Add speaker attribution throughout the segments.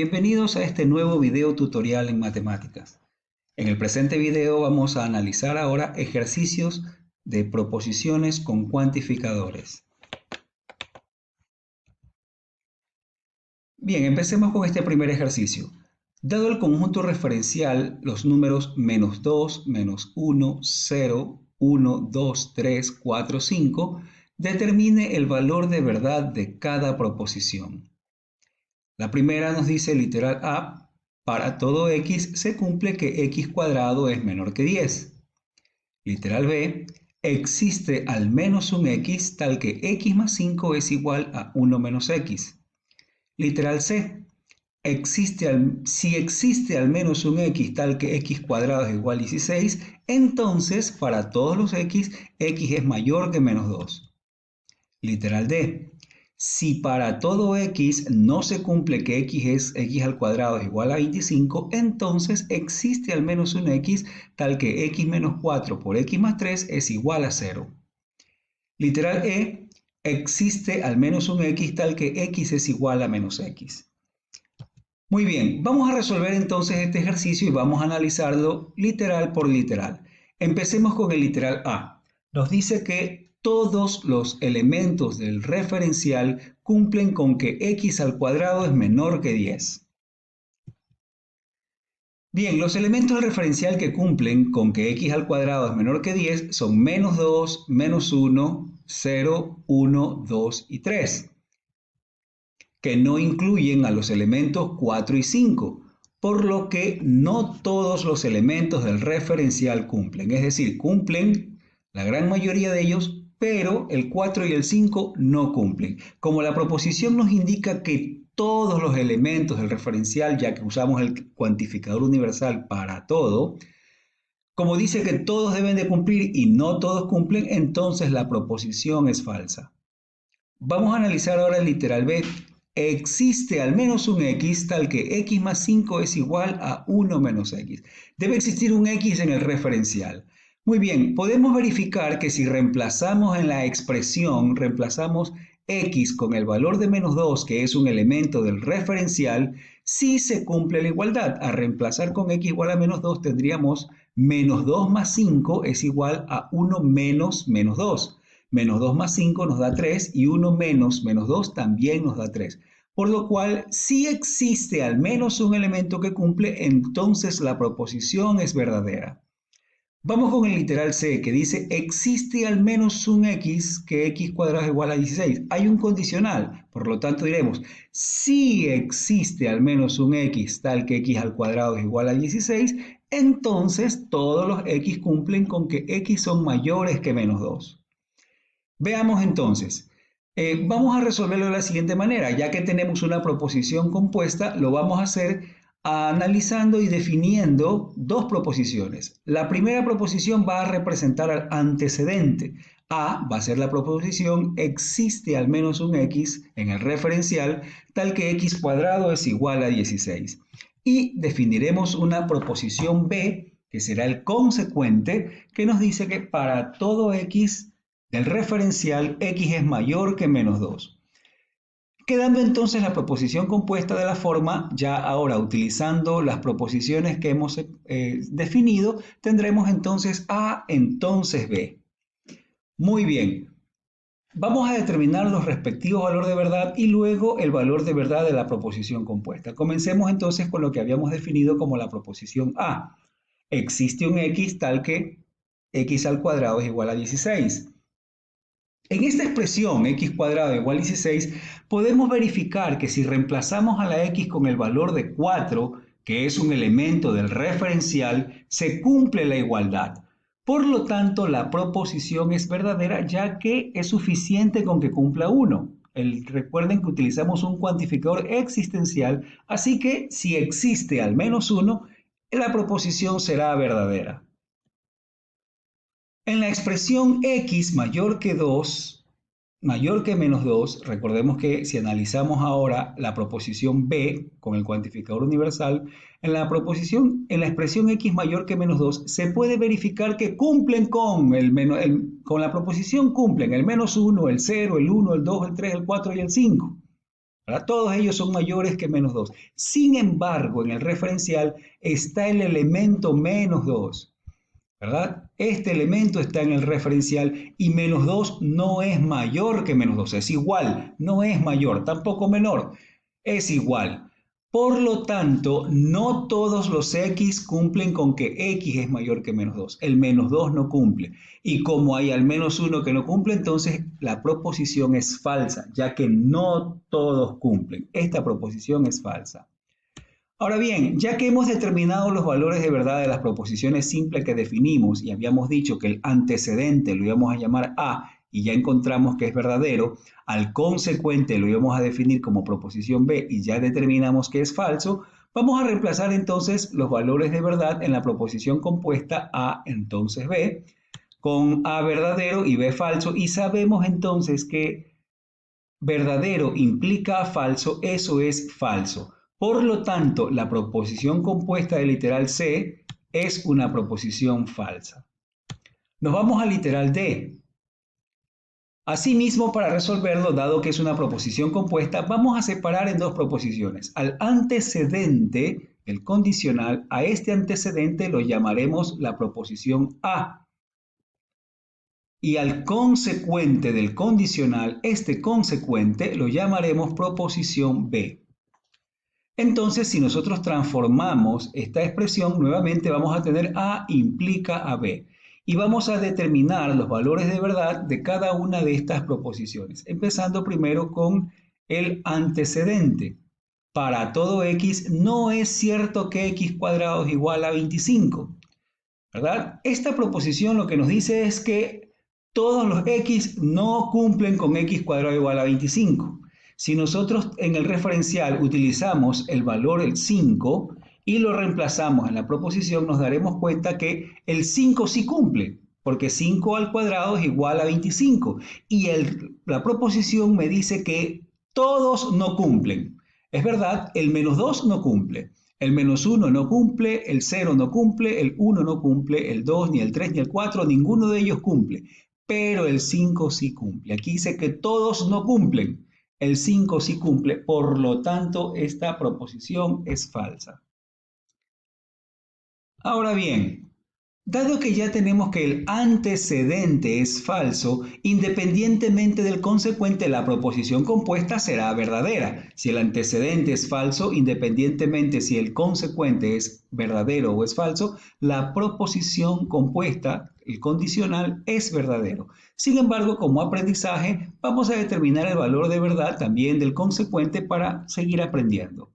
Speaker 1: Bienvenidos a este nuevo video tutorial en matemáticas. En el presente video vamos a analizar ahora ejercicios de proposiciones con cuantificadores. Bien, empecemos con este primer ejercicio. Dado el conjunto referencial, los números menos 2, menos 1, 0, 1, 2, 3, 4, 5, determine el valor de verdad de cada proposición. La primera nos dice literal A, para todo x se cumple que x cuadrado es menor que 10. Literal B, existe al menos un x tal que x más 5 es igual a 1 menos x. Literal C, si existe al menos un x tal que x cuadrado es igual a 16, entonces para todos los x es mayor que menos 2. Literal D, si para todo x no se cumple que x al cuadrado es igual a 25, entonces existe al menos un x tal que x menos 4 por x más 3 es igual a 0. Literal E, existe al menos un x tal que x es igual a menos x. Muy bien, vamos a resolver entonces este ejercicio y vamos a analizarlo literal por literal. Empecemos con el literal A. Nos dice que todos los elementos del referencial cumplen con que x al cuadrado es menor que 10. Bien, los elementos del referencial que cumplen con que x al cuadrado es menor que 10 son menos 2, menos 1, 0, 1, 2 y 3, que no incluyen a los elementos 4 y 5, por lo que no todos los elementos del referencial cumplen, es decir, cumplen la gran mayoría de ellos, pero el 4 y el 5 no cumplen. Como la proposición nos indica que todos los elementos del referencial, ya que usamos el cuantificador universal para todo, como dice que todos deben de cumplir y no todos cumplen, entonces la proposición es falsa. Vamos a analizar ahora el literal B. Existe al menos un x tal que x más 5 es igual a 1 menos x. Debe existir un x en el referencial. Muy bien, podemos verificar que si reemplazamos en la expresión, reemplazamos x con el valor de menos 2, que es un elemento del referencial, sí se cumple la igualdad. A reemplazar con x igual a menos 2 tendríamos menos 2 más 5 es igual a 1 menos menos 2. Menos 2 más 5 nos da 3 y 1 menos menos 2 también nos da 3. Por lo cual, si existe al menos un elemento que cumple, entonces la proposición es verdadera. Vamos con el literal C, que dice existe al menos un x que x cuadrado es igual a 16. Hay un condicional, por lo tanto diremos, si existe al menos un x tal que x al cuadrado es igual a 16, entonces todos los x cumplen con que x son mayores que menos 2. Veamos entonces, vamos a resolverlo de la siguiente manera. Ya que tenemos una proposición compuesta, lo vamos a hacer analizando y definiendo dos proposiciones. La primera proposición va a representar al antecedente. A va a ser la proposición existe al menos un x en el referencial tal que x cuadrado es igual a 16. Y definiremos una proposición B, que será el consecuente, que nos dice que para todo x del referencial x es mayor que menos 2. Quedando entonces la proposición compuesta de la forma, ya ahora utilizando las proposiciones que hemos definido, tendremos entonces A, entonces B. Muy bien, vamos a determinar los respectivos valores de verdad y luego el valor de verdad de la proposición compuesta. Comencemos entonces con lo que habíamos definido como la proposición A. Existe un x tal que x al cuadrado es igual a 16. En esta expresión x cuadrado igual a 16, podemos verificar que si reemplazamos a la x con el valor de 4, que es un elemento del referencial, se cumple la igualdad. Por lo tanto, la proposición es verdadera ya que es suficiente con que cumpla 1. Recuerden que utilizamos un cuantificador existencial, así que si existe al menos 1, la proposición será verdadera. En la expresión x mayor que 2, mayor que menos 2, recordemos que si analizamos ahora la proposición B con el cuantificador universal, en la expresión x mayor que menos 2, se puede verificar que cumplen con la proposición cumplen el menos 1, el 0, el 1, el 2, el 3, el 4 y el 5. ¿verdad? Todos ellos son mayores que menos 2. Sin embargo, en el referencial está el elemento menos 2, ¿verdad? Este elemento está en el referencial y menos 2 no es mayor que menos 2, es igual, no es mayor, tampoco menor, es igual. Por lo tanto, no todos los x cumplen con que x es mayor que menos 2. El menos 2 no cumple. Y como hay al menos uno que no cumple, entonces la proposición es falsa, ya que no todos cumplen. Esta proposición es falsa. Ahora bien, ya que hemos determinado los valores de verdad de las proposiciones simples que definimos y habíamos dicho que el antecedente lo íbamos a llamar A y ya encontramos que es verdadero, al consecuente lo íbamos a definir como proposición B y ya determinamos que es falso, vamos a reemplazar entonces los valores de verdad en la proposición compuesta A entonces B con A verdadero y B falso y sabemos entonces que verdadero implica falso, eso es falso. Por lo tanto, la proposición compuesta del literal C es una proposición falsa. Nos vamos al literal D. Asimismo, para resolverlo, dado que es una proposición compuesta, vamos a separar en dos proposiciones. Al antecedente, el condicional, a este antecedente lo llamaremos la proposición A. Y al consecuente del condicional, este consecuente lo llamaremos proposición B. Entonces, si nosotros transformamos esta expresión, nuevamente vamos a tener A implica a B. Y vamos a determinar los valores de verdad de cada una de estas proposiciones, empezando primero con el antecedente. Para todo x no es cierto que x cuadrado es igual a 25, ¿verdad? Esta proposición lo que nos dice es que todos los x no cumplen con x cuadrado igual a 25. Si nosotros en el referencial utilizamos el valor el 5 y lo reemplazamos en la proposición, nos daremos cuenta que el 5 sí cumple, porque 5 al cuadrado es igual a 25. Y la proposición me dice que todos no cumplen. Es verdad, el menos 2 no cumple. El menos 1 no cumple, el 0 no cumple, el 1 no cumple, el 2, ni el 3, ni el 4, ninguno de ellos cumple. Pero el 5 sí cumple. Aquí dice que todos no cumplen. El 5 sí cumple, por lo tanto, esta proposición es falsa. Ahora bien, dado que ya tenemos que el antecedente es falso, independientemente del consecuente, la proposición compuesta será verdadera. Si el antecedente es falso, independientemente si el consecuente es verdadero o es falso, la proposición compuesta, el condicional, es verdadero. Sin embargo, como aprendizaje, vamos a determinar el valor de verdad también del consecuente para seguir aprendiendo.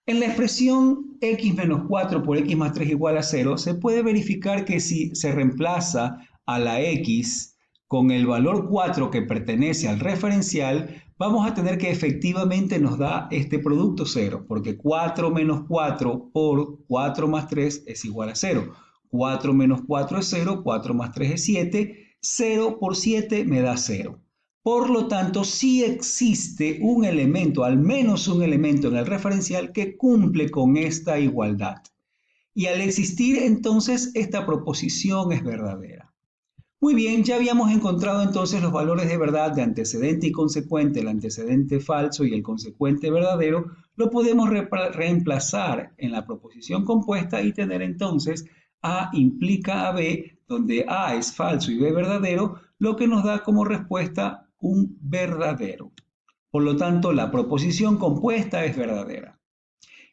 Speaker 1: En la expresión x menos 4 por x más 3 igual a 0, se puede verificar que si se reemplaza a la x con el valor 4 que pertenece al referencial, vamos a tener que efectivamente nos da este producto 0, porque 4 menos 4 por 4 más 3 es igual a 0. 4 menos 4 es 0, 4 más 3 es 7, 0 por 7 me da 0. Por lo tanto, sí existe un elemento, al menos un elemento en el referencial que cumple con esta igualdad. Y al existir, entonces, esta proposición es verdadera. Muy bien, ya habíamos encontrado entonces los valores de verdad de antecedente y consecuente, el antecedente falso y el consecuente verdadero, lo podemos reemplazar en la proposición compuesta y tener entonces A implica a B, donde A es falso y B verdadero, lo que nos da como respuesta un verdadero. Por lo tanto, la proposición compuesta es verdadera.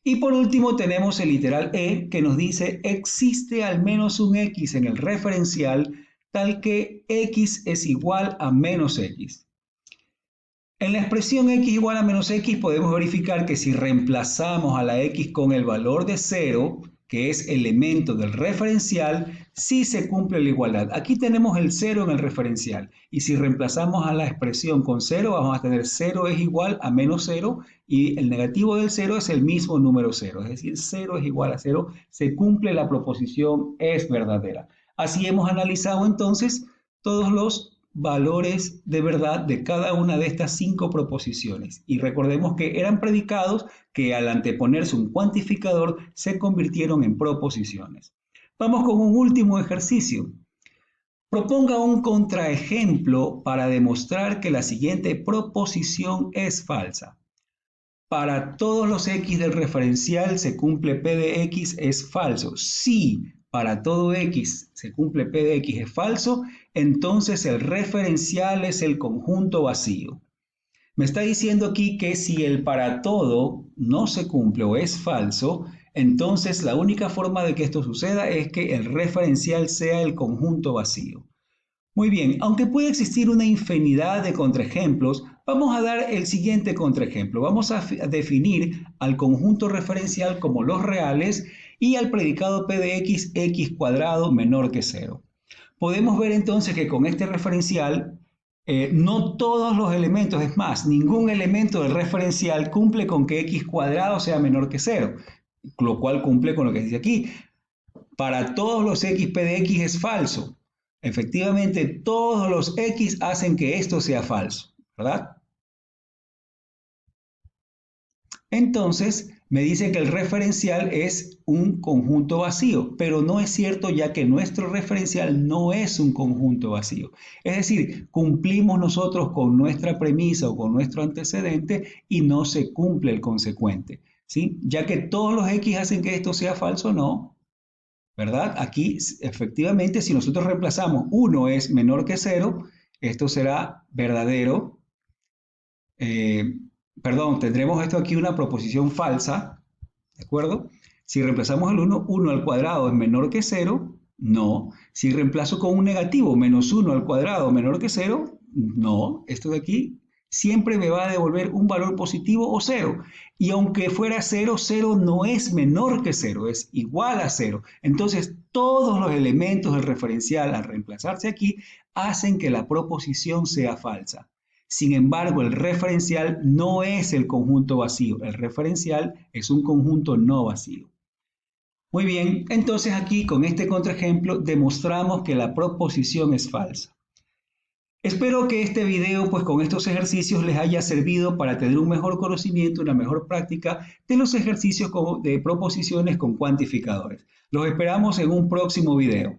Speaker 1: Y por último tenemos el literal E que nos dice existe al menos un X en el referencial tal que X es igual a menos X. En la expresión X igual a menos X podemos verificar que si reemplazamos a la X con el valor de 0, que es elemento del referencial, sí se cumple la igualdad. Aquí tenemos el 0 en el referencial y si reemplazamos a la expresión con 0 vamos a tener 0 es igual a menos 0 y el negativo del 0 es el mismo número 0, es decir, 0 es igual a 0, se cumple la proposición es verdadera. Así hemos analizado entonces todos los valores de verdad de cada una de estas 5 proposiciones. Y recordemos que eran predicados que al anteponerse un cuantificador se convirtieron en proposiciones. Vamos con un último ejercicio. Proponga un contraejemplo para demostrar que la siguiente proposición es falsa. para todos los x del referencial se cumple P de x es falso. Si para todo x se cumple P de x es falso, entonces el referencial es el conjunto vacío. Me está diciendo aquí que si el para todo no se cumple o es falso, entonces la única forma de que esto suceda es que el referencial sea el conjunto vacío. Muy bien, aunque puede existir una infinidad de contraejemplos, vamos a dar el siguiente contraejemplo. Vamos a definir al conjunto referencial como los reales y al predicado P de x, x cuadrado menor que 0. Podemos ver entonces que con este referencial no todos los elementos, es más, ningún elemento del referencial cumple con que x cuadrado sea menor que 0, lo cual cumple con lo que dice aquí. Para todos los x, P de x es falso. Efectivamente, todos los x hacen que esto sea falso, ¿verdad? Entonces, me dice que el referencial es un conjunto vacío, pero no es cierto ya que nuestro referencial no es un conjunto vacío. Es decir, cumplimos nosotros con nuestra premisa o con nuestro antecedente y no se cumple el consecuente, ¿sí? Ya que todos los x hacen que esto sea falso, no, ¿verdad? Aquí, efectivamente, si nosotros reemplazamos 1 es menor que 0, esto será verdadero. eh, Perdón, tendremos esto aquí una proposición falsa, ¿de acuerdo? Si reemplazamos el 1, 1 al cuadrado es menor que 0, no. Si reemplazo con un negativo, menos 1 al cuadrado menor que 0, no. Esto de aquí siempre me va a devolver un valor positivo o 0. Y aunque fuera 0, 0 no es menor que 0, es igual a 0. Entonces, todos los elementos del referencial al reemplazarse aquí hacen que la proposición sea falsa. Sin embargo, el referencial no es el conjunto vacío, el referencial es un conjunto no vacío. Muy bien, entonces aquí con este contraejemplo demostramos que la proposición es falsa. Espero que este video, pues con estos ejercicios les haya servido para tener un mejor conocimiento, una mejor práctica de los ejercicios de proposiciones con cuantificadores. Los esperamos en un próximo video.